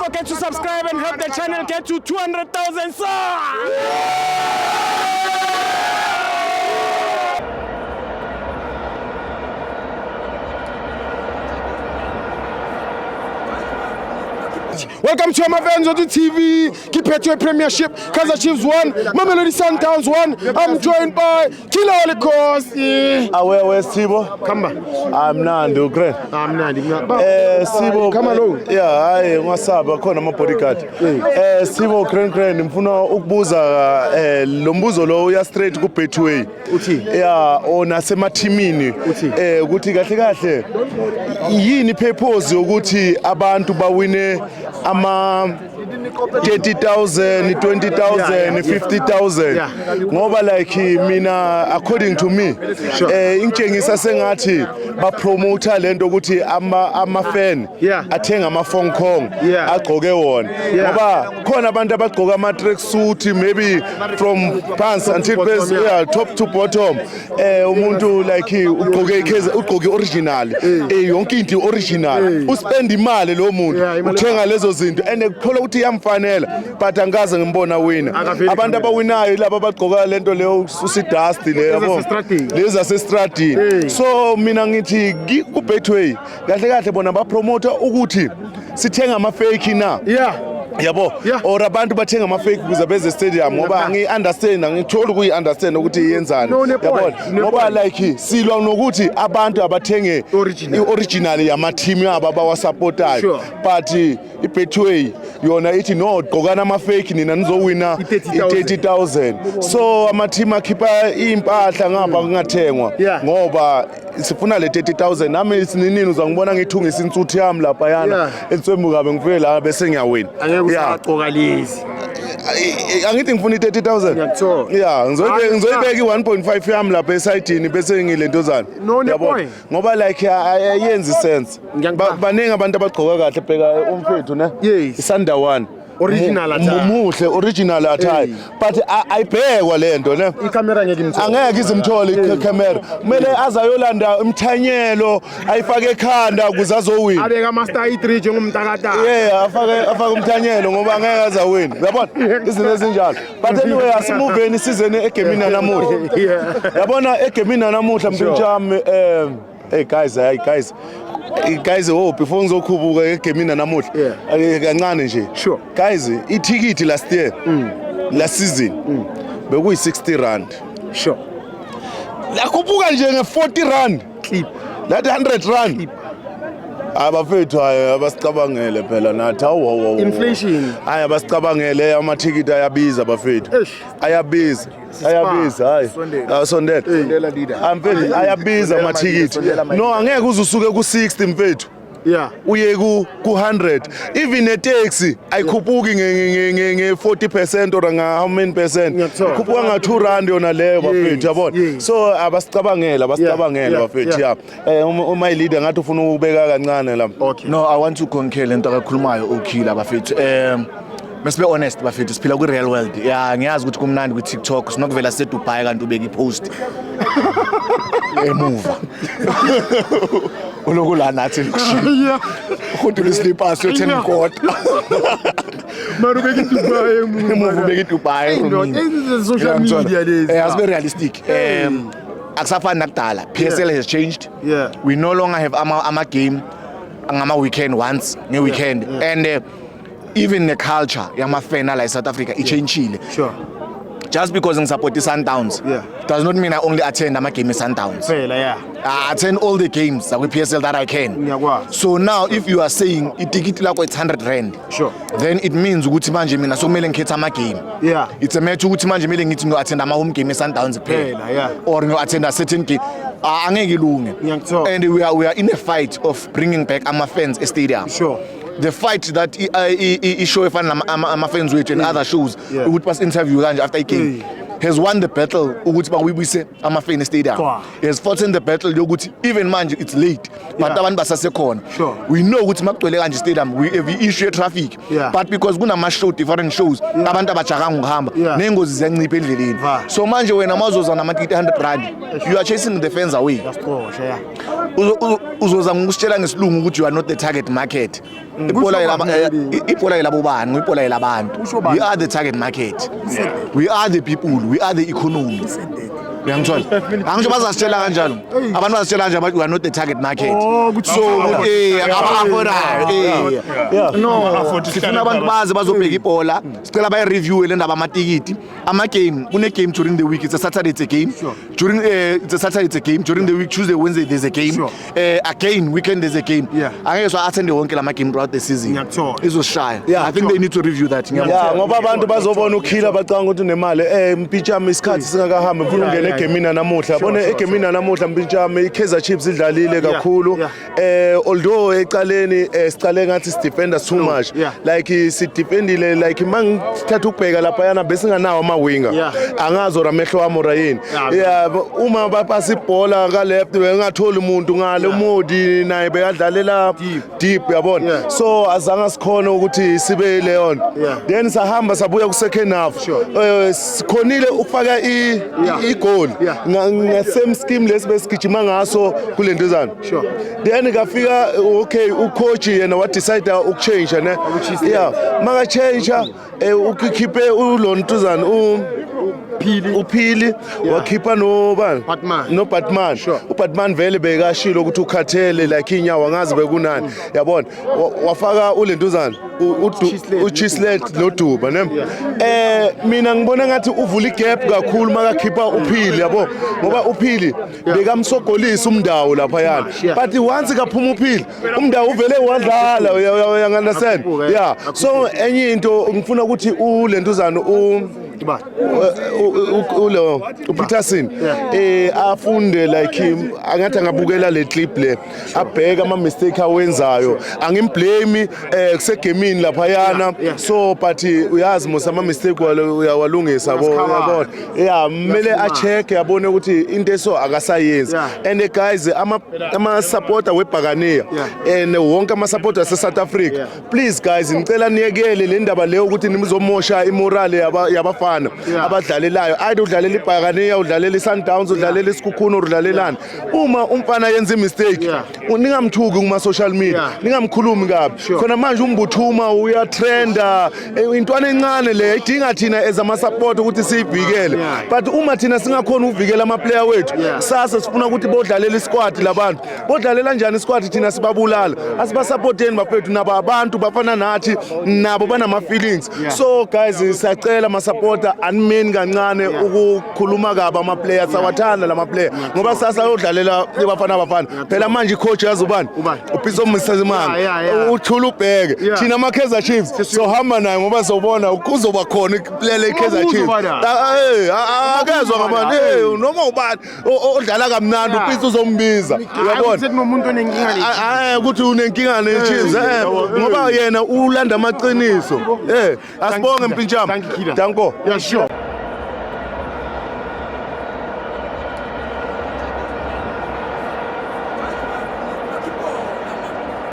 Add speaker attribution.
Speaker 1: forget to subscribe and help the channel get to 200,000 subs. Welcome to my fans on the TV. Kipetwe Premiership, Kaizer Chiefs 1, Mamelodi Sundowns 1. I'm joined by Killer Olikosi.
Speaker 2: Where's Sibo?
Speaker 1: Come back.
Speaker 2: I'm Nando, great.
Speaker 1: I'm Nandi.
Speaker 2: Sibo,
Speaker 1: come along.
Speaker 2: Yeah, what's up? Khona ama bodyguard. Sibo Kren ngifuna ukubuza lo mbuzo lo uya straight ku Betway.
Speaker 1: Uthi?
Speaker 2: Yeah, ona semathimini. Ukuthi kahle yini purpose ukuthi abantu bawine ama 30,000, 20,000, 50,000 ngoba like mina according to me ingitshengisa sengathi ba promoter lento ukuthi ama fan athenga ama Hong Kong agqoke wona ngoba khona abantu abagqoka ama track suit maybe from pants until base top to bottom umuntu like ugqoke original yonke into original uspend imali lo muntu uthenga lezo zinto and kuphola ukuthi yamfanela but angaze ngimbona wina abantu abawinayo laba abagqoka lento leyo usidust le yabo lezi asestradini so mina ngithi ku Betway kahle bona ba promoter ukuthi sithenga ama fake na yabo or abantu bathenga ama fake kuze beze stadium ngoba ngiunderstand ngithola ukuyi-understand ukuthi iyenzani yabo ngoba like silwa nokuthi abantu abathenge original yama team yabo abawasupportayo but iBetway yona ithi no gqokana ama fake nina nizowina i-30,000 so ama team akhipha impahla ngapha kungathengwa ngoba sifuna le 30,000 nami isinini uzangibona ngithungisa insuthu yami lapha yana etswemukabe ngifike la bese ngiyawina
Speaker 1: usagqoka lezi
Speaker 2: angithi ngifuna i-30,000 ngizoyibeka i-1.5 yami lapha esayidini bese ngilentozana yabo ngoba like ayenzi sense baningi abantu abagqoka kahle bheka umfethu ne isanda one
Speaker 1: original attire
Speaker 2: muhle original attire but ayibhekwa lento ne
Speaker 1: ikamera
Speaker 2: angeke izimthole ikamera kumele azayolanda imthanyelo ayifake ekhanda ukuze azowina
Speaker 1: abeka master i3 njengomntakata
Speaker 2: afake umthanyelo ngoba angeke azawina yabona izinto ezinjalo but anyway asimuveni sizene egemini namuhla yabona egemini namuhla mfutshami hey guys before ngizokhubuka egemini namuhla kancane nje
Speaker 1: sure
Speaker 2: guys ithikithi last year last season bekuyi 60 rand
Speaker 1: sure
Speaker 2: lakhuphuka nje nge 40 rand
Speaker 1: clip
Speaker 2: lathi 100 rand abafethu abasicabangele phela nathi
Speaker 1: inflation
Speaker 2: abasicabangele amathikiti ayabiza abafethu ayabiza hayi sondela leader amfethu ayabiza amathikiti no angeke uzusuke ku 60 mfethu uye ku 100 even a taxi ayikhuphuki nge 40% or nga how many percent ikhuphuka nga 2 rand yona leyo bafethu yabona so abasicabangela bafethu my leader ngathi ufuna ukubeka kancane la
Speaker 3: no I want to concur lento akakhulumayo ukhila bafethu must be honest bafethu siphila ku real world ngiyazi ukuthi kumnandi ku TikTok sinokuvela se Dubai kanti ubeka ipost emuva ulokula nathi lokushila ukhudula islippers yo10 kota
Speaker 1: mara ubeka iDubai
Speaker 3: emuva ubeka iDubai
Speaker 1: social media lezi
Speaker 3: be realistic akusafani nakudala PSL has changed we no longer have ama game ngama weekend once nge weekend and even the culture yama fan la South Africa ichangile
Speaker 1: sure
Speaker 3: just because I support the Sundowns does not mean I only attend ama game Sundowns I attend all the games with PSL that I can so now if you are saying itikiti lakho it's 100 rand
Speaker 1: sure
Speaker 3: then it means ukuthi manje mina sokumele ngikhetha ama game it's a matter ukuthi manje kumele ngithi ngo attend ama home game Sundowns kuphela or ngo attend a certain game angeke ilunge and we are in a fight of bringing back ama fans e stadium
Speaker 1: sure
Speaker 3: the fight that show efana ama fans wethu and other shows ukuthi bas interview kanje after a game has won the battle ukuthi bakuyibuyise ama fans stadium has fought in the battle yokuthi even manje it's late but abantu basasekhona we know ukuthi makugcwele kanje stadium we have issue traffic but because kunama show different shows abantu abajakanga ukuhamba nengozi ziyancipha endleleni so manje wena mazoza nama 100 rand you are chasing the fans away uzozama ukusitshela ngesilungu ukuthi you are not the target market. Ipola yelabo bani, ipola yelabantu. We are the target market. We are the people, we are the economy. Uyangithola? Angisho bazasitshela kanjalo. Abantu bazasitshela kanjalo we are not the target market. So no, sifuna abantu baze bazobheka ipola. Sicela baye review le ndaba amatikiti. Ama game, kune game during the week, it's a Saturday it's a game. During it's a Saturday it's a game. During the week Tuesday Wednesday there's a game. Again weekend there's a game. Angeke so attend wonke lama game throughout the season. Izoshaya. I think they need to review that.
Speaker 2: Yeah, ngoba abantu bazobona ukhila bacanga ukuthi unemali mpitshami isikhathi singakahambi mfuna ungena egemini namuhla bona egemini namuhla mpitshami iKaizer Chiefs idlalile kakhulu although ecaleni sicale ngathi si defender too much like si defendile like mangithatha ukubheka lapha yana bese nganawo ama winger angazo ramehlo wami Ryan uma bapasa ibhola ka left bengatholi umuntu ngale umodi naye bekadlalela deep yabona so azange sikhona ukuthi sibe leon then sahamba sabuya ku second half sikhonile ukufaka igoal ngasame scheme lesibesigijima ngaso kulendozana then kafika okay ucoach yena wa decide ukuchange ne maka change ukikhiphe ulontuzana uphili wakhipha no Batman uBatman vele bekashilo ukuthi ukhathele like inyawo angazi bekunani yabona wafaka ulenduzana uChislet noDuba ne mina ngibona ngathi uvula igap kakhulu makakhipha uphili yabo ngoba uphili bekamsogolisa umndawo lapha yana but once kaphuma uphili umndawo uvele wadlala you understand so enye into ngifuna ukuthi ulenduzana uPeterson afunde like angathi angabukela le clip le abheka ama mistake awenzayo angimblame kusegemini lapha yana so but uyazi mos ama mistake uyawalungisa yabona mele a check yabone ukuthi into eso akasayenzi and guys ama supporter weBhakaniya and wonke ama supporters eSouth Africa please guys ngicela niyekele le ndaba leyo ukuthi nimzomosha imorale yabafana abadlalelayo ayide udlalela iBhakaniya udlalela iSundowns udlalela iSikhukhuna udlalelana uma umfana yenza imistake ningamthuki kuma social media ningamkhulumi kabi khona manje umbuthuma uya trenda intwana encane le idinga thina as ama support ukuthi siyivikele but uma thina singakhona ukuvikela ama player wethu sasa sifuna ukuthi bodlalela isquad labantu bodlalela kanjani isquad thina sibabulala asiba supporteni bafethu nabo abantu bafana nathi nabo banama feelings so guys siyacela ama supporter animeni kancane ukukhuluma kabi ama players awathanda lama player ngoba sasa uyodlalela abafana phela manje icoach yazubani uPiso Msazimanga uthula ubheke thina ama Kaizer Chiefs so hamba naye ngoba sobona ukuzoba khona iplayer leKaizer Chiefs akezwa ngabani noma ubani odlala kamnandi uPiso uzombiza uyabona
Speaker 1: ukuthi umuntu onenkinga le
Speaker 2: ukuthi unenkinga neChiefs ngoba yena ulanda amaqiniso asibonge mpintshama danko
Speaker 1: sure